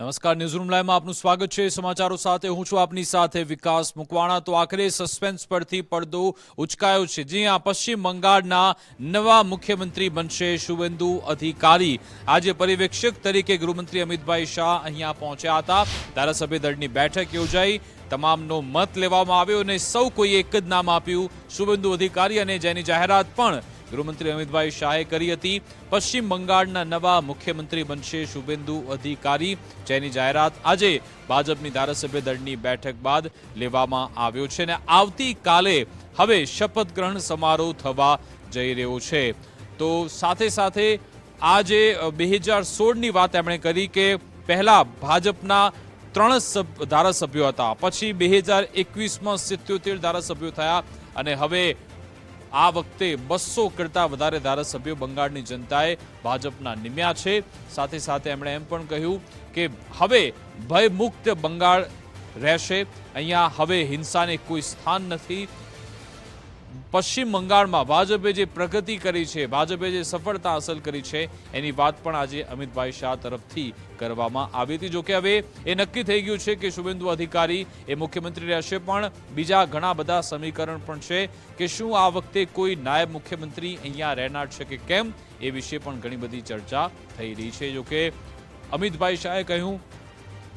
નમસ્કાર, ન્યૂઝરૂમ લાઈવમાં આપનું સ્વાગત છે। સમાચારો સાથે હું છું આપની સાથે વિકાસ મુકવાણા। તો આખરે સસ્પેન્સ પરથી પડદો ઉચકાયો છે। જી હા, પશ્ચિમ બંગાળના નવા મુખ્યમંત્રી બનશે શુવેન્દુ અધિકારી। આજે પર્યવેક્ષક તરીકે ગૃહમંત્રી અમિતભાઈ શાહ અહીંયા પહોંચ્યા હતા। ધારાસભ્ય દળની બેઠક યોજાઈ, તમામનો મત લેવામાં આવ્યો અને સૌ કોઈએ એક જ નામ આપ્યું, શુવેન્દુ અધિકારી, અને જેની જાહેરાત પણ ગૃહમંત્રી અમિતભાઈ શાહે કરી હતી। પશ્ચિમ બંગાળના નવા મુખ્યમંત્રી બનશે શુવેન્દુ અધિકારી, જેની જાહેરાત આજે ભાજપની ધારાસભ્ય દળની બેઠક બાદ લેવામાં આવ્યો છે અને આવતીકાલે હવે શપથ ગ્રહણ સમારોહ થવા જઈ રહ્યો છે। તો સાથે સાથે આજે 2016ની વાત એમણે કરી કે પહેલા ભાજપના 3 ધારાસભ્યો હતા, પછી 2021માં 77 ધારાસભ્યો થયા અને હવે આ વખતે 200 કરતા વધારે ધારાસભ્યો બંગાળની જનતાએ ભાજપના નિમ્યા છે। સાથે સાથે એમણે એમ પણ કહ્યું કે હવે ભયમુક્ત બંગાળ રહેશે, અહીંયા હવે હિંસાને કોઈ સ્થાન નથી। પશ્ચિમ બંગાળમાં ભાજપે જે પ્રગતિ કરી છે, ભાજપે જે સફળતા હાંસલ કરી છે, એની વાત પણ આજે અમિતભાઈ શાહ તરફથી કરવામાં આવી હતી। જોકે હવે એ નક્કી થઈ ગયું છે કે શુવેન્દુ અધિકારી એ મુખ્યમંત્રી રહેશે, પણ બીજા ઘણા બધા સમીકરણ પણ છે કે શું આ વખતે કોઈ નાયબ મુખ્યમંત્રી અહીંયા રહેનાર છે કે કેમ, એ વિશે પણ ઘણી બધી ચર્ચા થઈ રહી છે। જોકે અમિતભાઈ શાહે કહ્યું,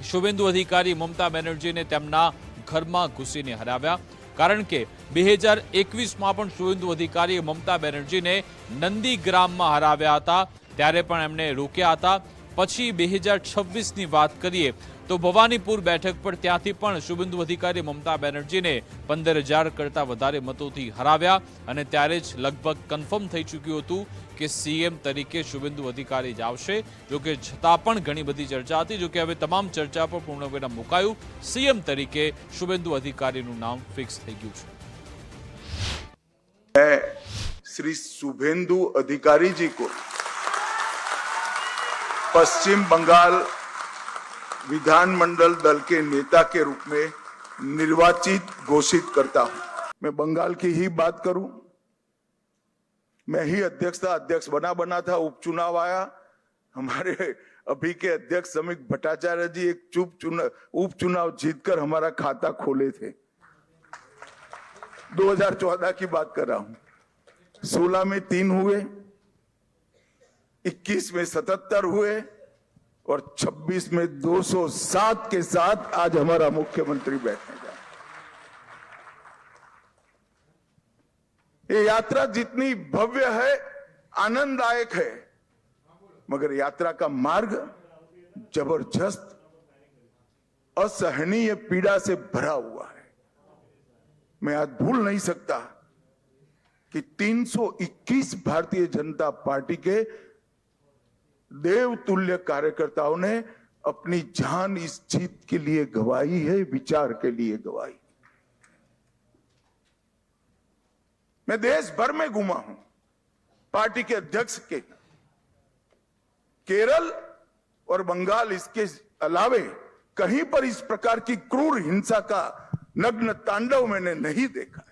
શુવેન્દુ અધિકારી મમતા બેનર્જીને તેમના ઘરમાં ઘૂસીને હરાવ્યા, કારણ કે 2021માં પણ શુવેન્દુ અધિકારીએ મમતા બેનર્જીને નંદીગ્રામમાં હરાવ્યા હતા, ત્યારે પણ એમણે રોક્યા હતા। પછી 2026ની વાત કરીએ તો ભવાનીપુર બેઠક પર ત્યાંથી પણ શુવેન્દુ અધિકારી મમતા બેનર્જીને 15,000 કરતા વધારે મતોથી હરાવ્યા અને ત્યારે જ લગભગ કન્ફર્મ થઈ ચૂક્યું હતું કે સીએમ તરીકે શુવેન્દુ અધિકારી જ આવશે। જોકે છતાં પણ ઘણી બધી ચર્ચા હતી, જોકે હવે તમામ ચર્ચા પર પૂર્ણવિરામ મુકાયું, સીએમ તરીકે શુવેન્દુ અધિકારીનું નામ ફિક્સ થઈ ગયું છે। श्री शुभेंदु अधिकारी जी को पश्चिम बंगाल विधानमंडल दल के नेता के रूप में निर्वाचित घोषित करता हूं। मैं बंगाल की ही बात करूं, मैं ही अध्यक्ष बना था, उपचुनाव आया, हमारे अभी के अध्यक्ष समीक भट्टाचार्य जी एक उपचुनाव जीतकर हमारा खाता खोले थे। 2014 की बात कर रहा हूं। 16 में 3 हुए, 21 में 77 हुए और 26 में 207 के साथ आज हमारा मुख्यमंत्री बैठने जा रहा है। ये यात्रा जितनी भव्य है, आनंददायक है, मगर यात्रा का मार्ग जबरदस्त असहनीय पीड़ा से भरा हुआ है। मैं आज भूल नहीं सकता कि 321 भारतीय जनता पार्टी के देवतुल्य कार्यकर्ताओं ने अपनी जान इस जीत के लिए गवाई है, विचार के लिए गवाई। मैं देश भर में घूमा हूं, पार्टी के अध्यक्ष के केरल और बंगाल, इसके अलावे कहीं पर इस प्रकार की क्रूर हिंसा का नग्न तांडव मैंने नहीं देखा।